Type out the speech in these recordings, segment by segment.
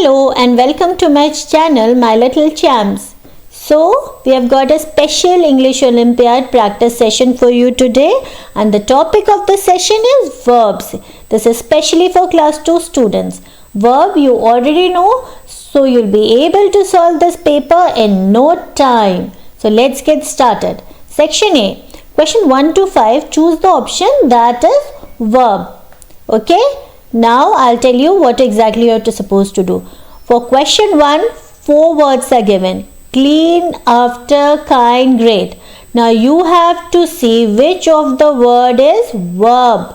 Hello and welcome to my channel My Little Champs. So we have got a special English Olympiad practice session for you today, and the topic of the session is verbs. This is specially for class 2 students. Verb you already know, so you'll be able to solve this paper in no time. So let's get started. Section A. Question 1 to 5. Choose the option that is verb. Okay. Now I'll tell you what exactly you're supposed to do. For question 1, 4 words are given. Clean, after, kind, great. Now you have to see which of the word is verb.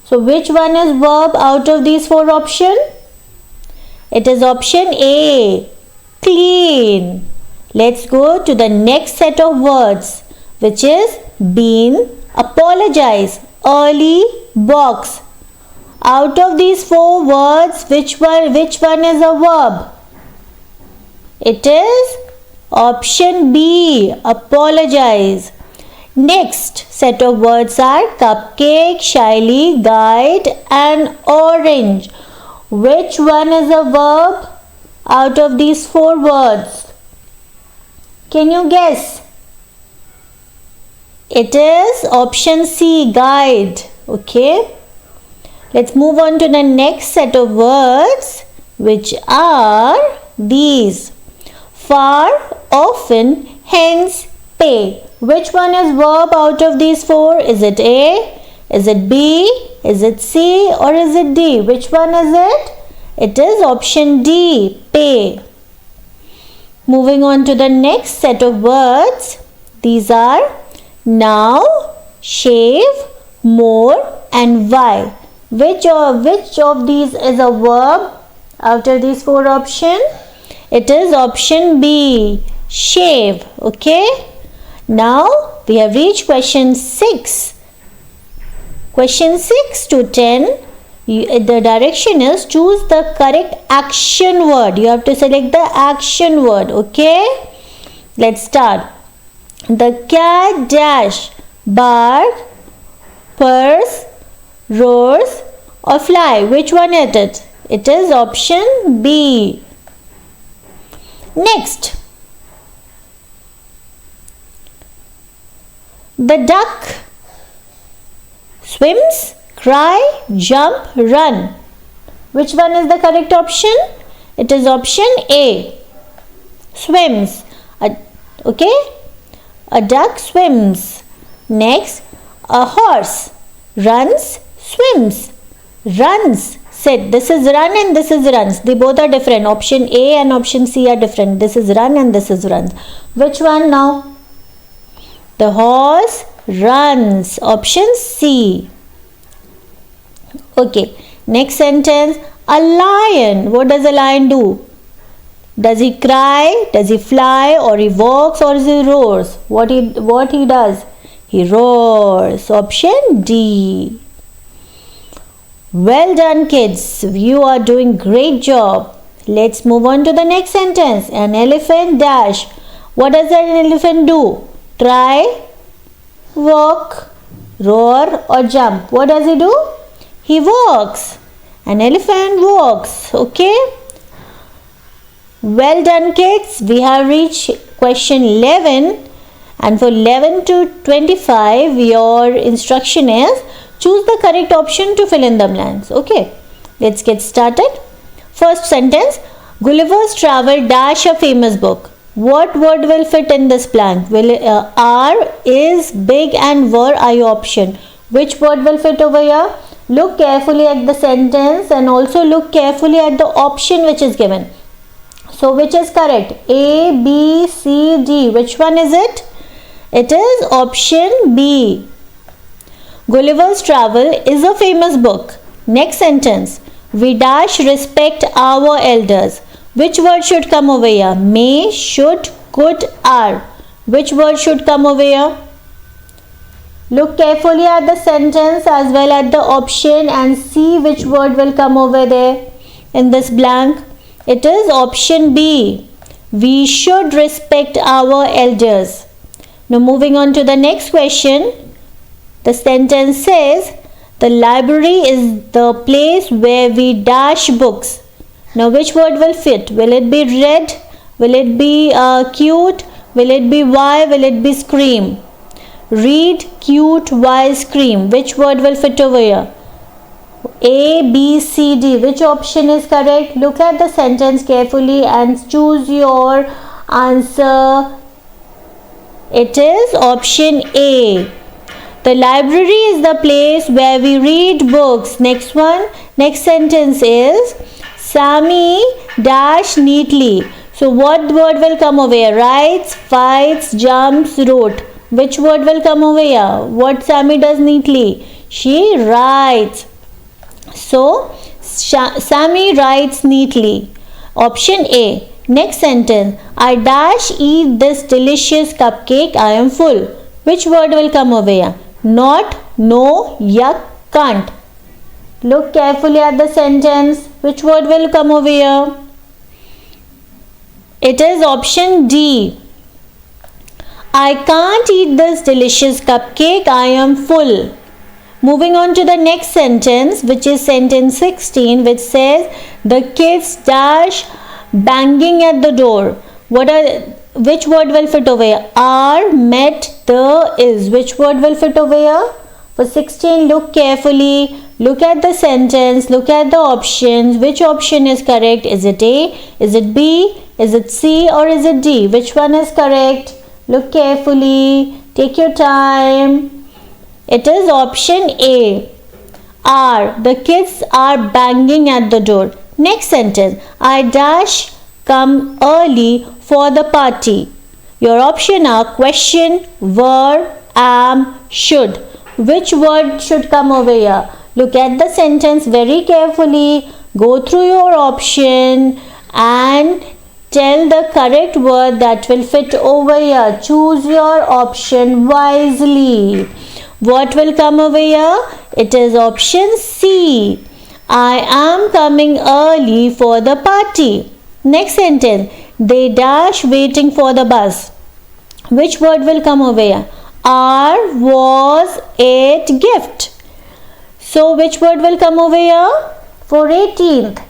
So which one is verb out of these 4 options? It is option A, clean. Let's go to the next set of words, which is been, apologize, early, box. Out of these 4 words, which one is a verb? It is option B, apologize. Next set of words are cupcake, shyly, guide and orange. Which one is a verb out of these 4 words? Can you guess? It is option C, guide. Okay. Let's move on to the next set of words, which are these. Far, often, hence, pay. Which one is verb out of these 4? Is it A? Is it B? Is it C? Or is it D? Which one is it? It is option D, pay. Moving on to the next set of words. These are now, shave, more and why. Which of these is a verb out of these 4 options? It is option B, shave. Okay. Now we have reached question 6. Question 6 to 10. The direction is choose the correct action word. You have to select the action word. Okay. Let's start. The cat dash, bark, purrs, roars or fly. Which one is it? It is option B. Next, the duck swims, cry, jump, run. Which one is the correct option? It is option A, swims. Okay, a duck swims. Next, a horse runs, swims, runs. Sit. This is run and this is runs. They both are different. Option A and option C are different. This is run and this is runs. Which one now? The horse runs. Option C. Okay. Next sentence. A lion. What does a lion do? Does he cry? Does he fly? Or he walks? Or he roars? What he does? He roars. Option D. Well done, kids. You are doing great job. Let's move on to the next sentence. An elephant dash. What does an elephant do? Try, walk, roar or jump. What does he do? He walks. An elephant walks. Okay. Well done, kids. We have reached question 11. And for 11 to 25, your instruction is choose the correct option to fill in the blanks. Okay, let's get started. First sentence, Gulliver's Travel dash a famous book. What word will fit in this blank? Are, is, big and were are your option. Which word will fit over here? Look carefully at the sentence and also look carefully at the option which is given. So which is correct? A, B, C, D. Which one is it? It is option B. Gulliver's Travel is a famous book. Next sentence. We dash respect our elders. Which word should come over here? May, should, could, are. Which word should come over here? Look carefully at the sentence as well as the option and see which word will come over there in this blank. It is option B. We should respect our elders. Now moving on to the next question. The sentence says, the library is the place where we dash books. Now which word will fit? Will it be red? Will it be cute? Will it be Y? Will it be scream? Read, cute, Y, scream. Which word will fit over here? A, B, C, D. Which option is correct? Look at the sentence carefully and choose your answer. It is option A. The library is the place where we read books. Next one, next sentence is Sammy dash neatly. So what word will come over here? Writes, fights, jumps, wrote. Which word will come over here? What Sammy does neatly? She writes. So Sammy writes neatly. Option A. Next sentence. I dash eat this delicious cupcake. I am full. Which word will come over here? Not, no, yuck, can't. Look carefully at the sentence. Which word will come over here? It is option D. I can't eat this delicious cupcake. I am full. Moving on to the next sentence, which is sentence 16, which says the kids dash banging at the door. Which word will fit over here? Are, met, the, is. Which word will fit over here? For 16, look carefully. Look at the sentence. Look at the options. Which option is correct? Is it A? Is it B? Is it C? Or is it D? Which one is correct? Look carefully. Take your time. It is option A. Are. The kids are banging at the door. Next sentence. I dash come early for the party. Your option are question, were, am, should. Which word should come over here? Look at the sentence very carefully. Go through your option and tell the correct word that will fit over here. Choose your option wisely. What will come over here? It is option C. I am coming early for the party. Next sentence. They dash waiting for the bus. Which word will come over here? Are, was, it, gift. So which word will come over here? For 18th.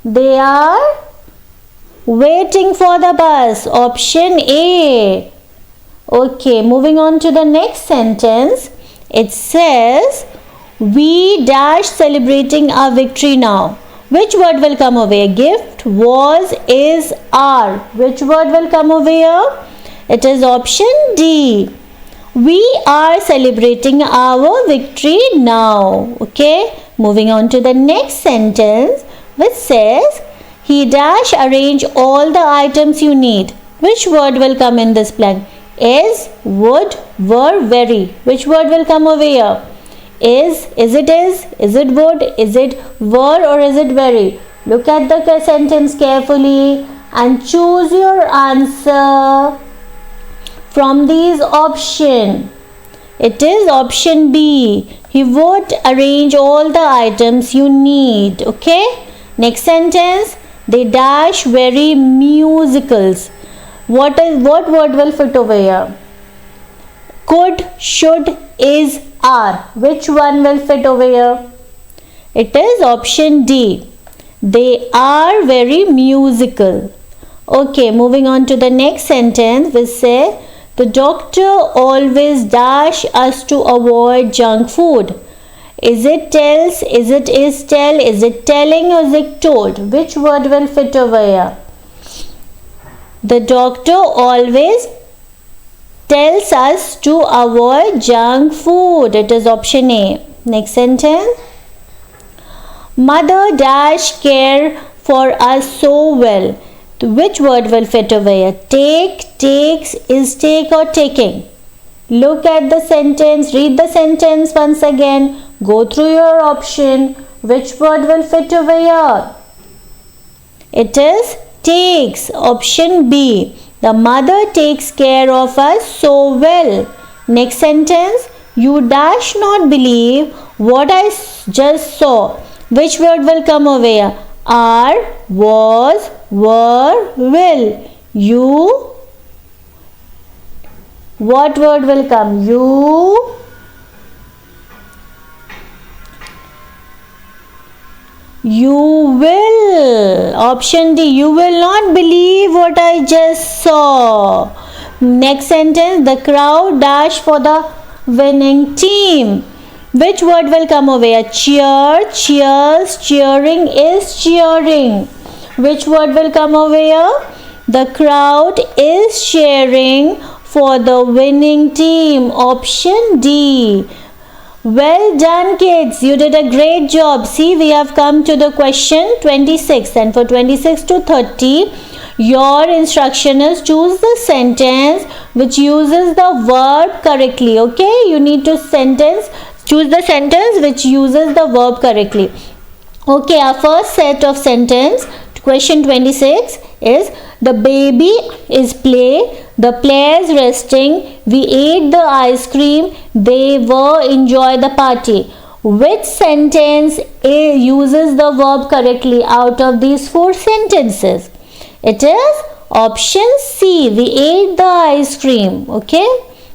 They are waiting for the bus. Option A. Okay, moving on to the next sentence. It says, we dash celebrating our victory now. Which word will come over here? Gift, was, is, are. Which word will come over here? It is option D. We are celebrating our victory now. Okay, moving on to the next sentence, which says, he dash arrange all the items you need. Which word will come in this blank? Is, would, were, very. Which word will come over here? Is it would, is it were, or is it very? Look at the sentence carefully and choose your answer from these options. It is option B. He would arrange all the items you need. Okay. Next sentence. They dash very musicals. What word will fit over here? Could, should, is, are. Which one will fit over here? It is option D. They are very musical. Okay, moving on to the next sentence, we say, the doctor always dash us to avoid junk food. Is it tells, is it is tell, is it telling, or is it told? Which word will fit over here? The doctor always tells us to avoid junk food. It is option A. Next sentence. Mother dash care for us so well. Which word will fit over here? Take, takes, is take, or taking. Look at the sentence. Read the sentence once again. Go through your option. Which word will fit over here? It is takes. Option B. The mother takes care of us so well. Next sentence. You dash not believe what I just saw. Which word will come over here? Are, was, were, will. You. What word will come? You. You will. Option D. You will not believe what I just saw. Next sentence. The crowd dashed for the winning team. Which word will come over here? Cheer, cheers, cheering is cheering. Which word will come over here? The crowd is cheering for the winning team. Option D. Well done, kids. You did a great job. See, we have come to the question 26, and for 26 to 30, your instruction is choose the sentence which uses the verb correctly. Okay, you need to choose the sentence which uses the verb correctly. Okay, our first set of sentence, question 26 is the baby is play. The players resting, we ate the ice cream, they were enjoy the party. Which sentence uses the verb correctly out of these four sentences? It is option C, we ate the ice cream. Okay.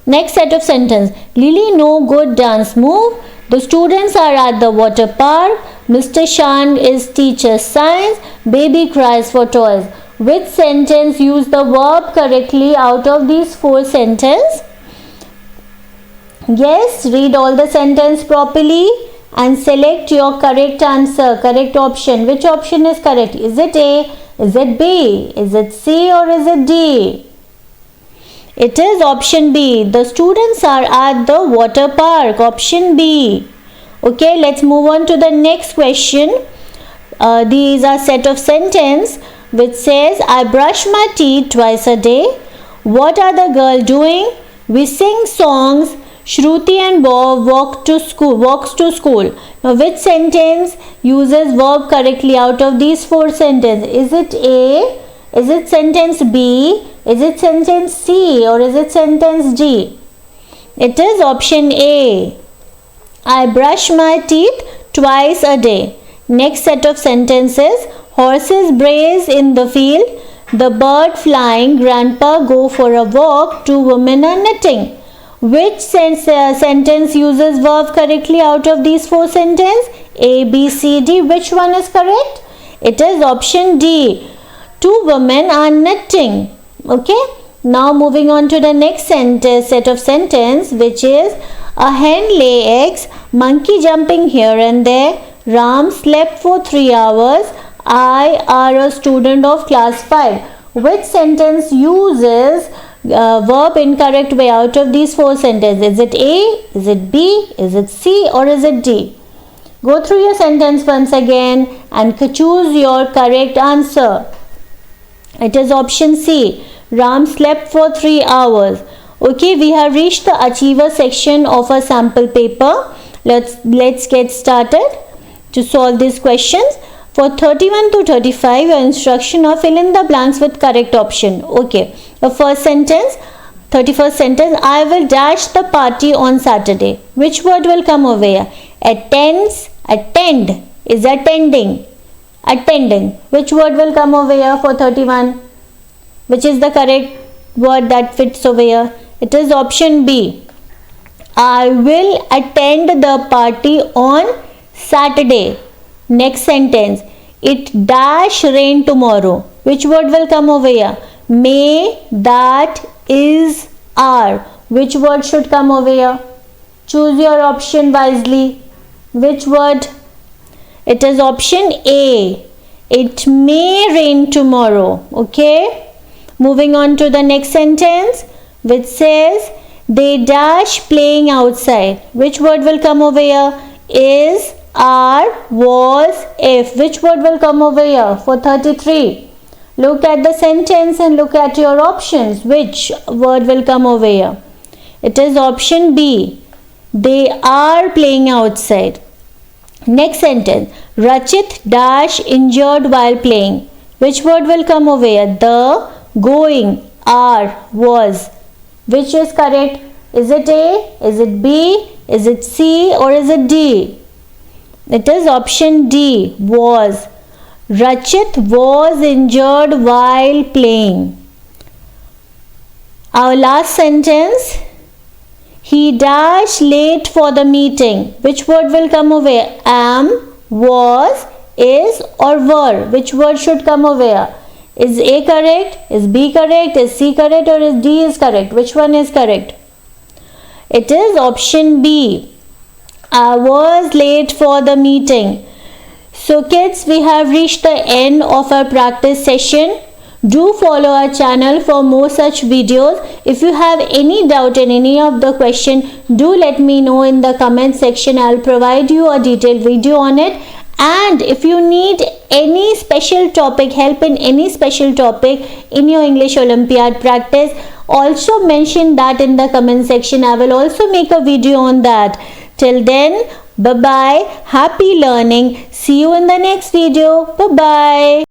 Next set of sentence, Lily no good dance move. The students are at the water park. Mr. Shan is teacher science. Baby cries for toys. Which sentence use the verb correctly out of these four sentences? Yes, read all the sentence properly and select your correct answer, correct option. Which option is correct? Is it A? Is it B? Is it C or is it D? It is option B. The students are at the water park. Option B. Okay, let's move on to the next question. These are set of sentence which says, I brush my teeth twice a day. What are the girls doing? We sing songs. Shruti and Bob walks to school. Now, which sentence uses verb correctly out of these four sentences? Is it A? Is it sentence B? Is it sentence C? Or is it sentence D? It is option A. I brush my teeth twice a day. Next set of sentences. Horses graze in the field. The bird flying. Grandpa go for a walk. Two women are knitting. Which sentence uses verb correctly out of these four sentences? A, B, C, D. Which one is correct? It is option D. Two women are knitting. Okay. Now moving on to the next set of sentence, which is a hen lay eggs. Monkey jumping here and there. Ram slept for 3 hours. I are a student of class 5. Which sentence uses verb in correct way out of these four sentences? Is it A? Is it B? Is it C? Or is it D? Go through your sentence once again and choose your correct answer. It is option C. Ram slept for 3 hours. Okay, we have reached the achiever section of a sample paper. Let's get started to solve these questions. For 31 to 35, your instruction are fill in the blanks with correct option. Okay, the first sentence, 31st sentence, I will dash the party on Saturday. Which word will come over here? Attends, attend is attending. Attending. Which word will come over here for 31? Which is the correct word that fits over here? It is option B. I will attend the party on Saturday. Next sentence. It dash rain tomorrow. Which word will come over here? May, that, is, are. Which word should come over here? Choose your option wisely. Which word? It is option A. It may rain tomorrow. Okay. Moving on to the next sentence, which says they dash playing outside. Which word will come over here? Is, are, was, if. Which word will come over here for 33? Look at the sentence and look at your options. Which word will come over here? It is option B. They are playing outside. Next sentence. Rachit dash injured while playing. Which word will come over here? The, going, are, was. Which is correct? Is it A? Is it B? Is it C? Or is it D? It is option D. Was. Rachit was injured while playing. Our last sentence. He dashed late for the meeting. Which word will come over here? Am, was, is or were? Which word should come over here? Is A correct? Is B correct? Is C correct? Or is D is correct? Which one is correct? It is option B. I was late for the meeting. So kids, we have reached the end of our practice session. Do follow our channel for more such videos. If you have any doubt in any of the question, do let me know in the comment section. I'll provide you a detailed video on it. And if you need any special topic, help in any special topic in your English Olympiad practice, also mention that in the comment section. I will also make a video on that. Till then, bye-bye. Happy learning. See you in the next video. Bye-bye.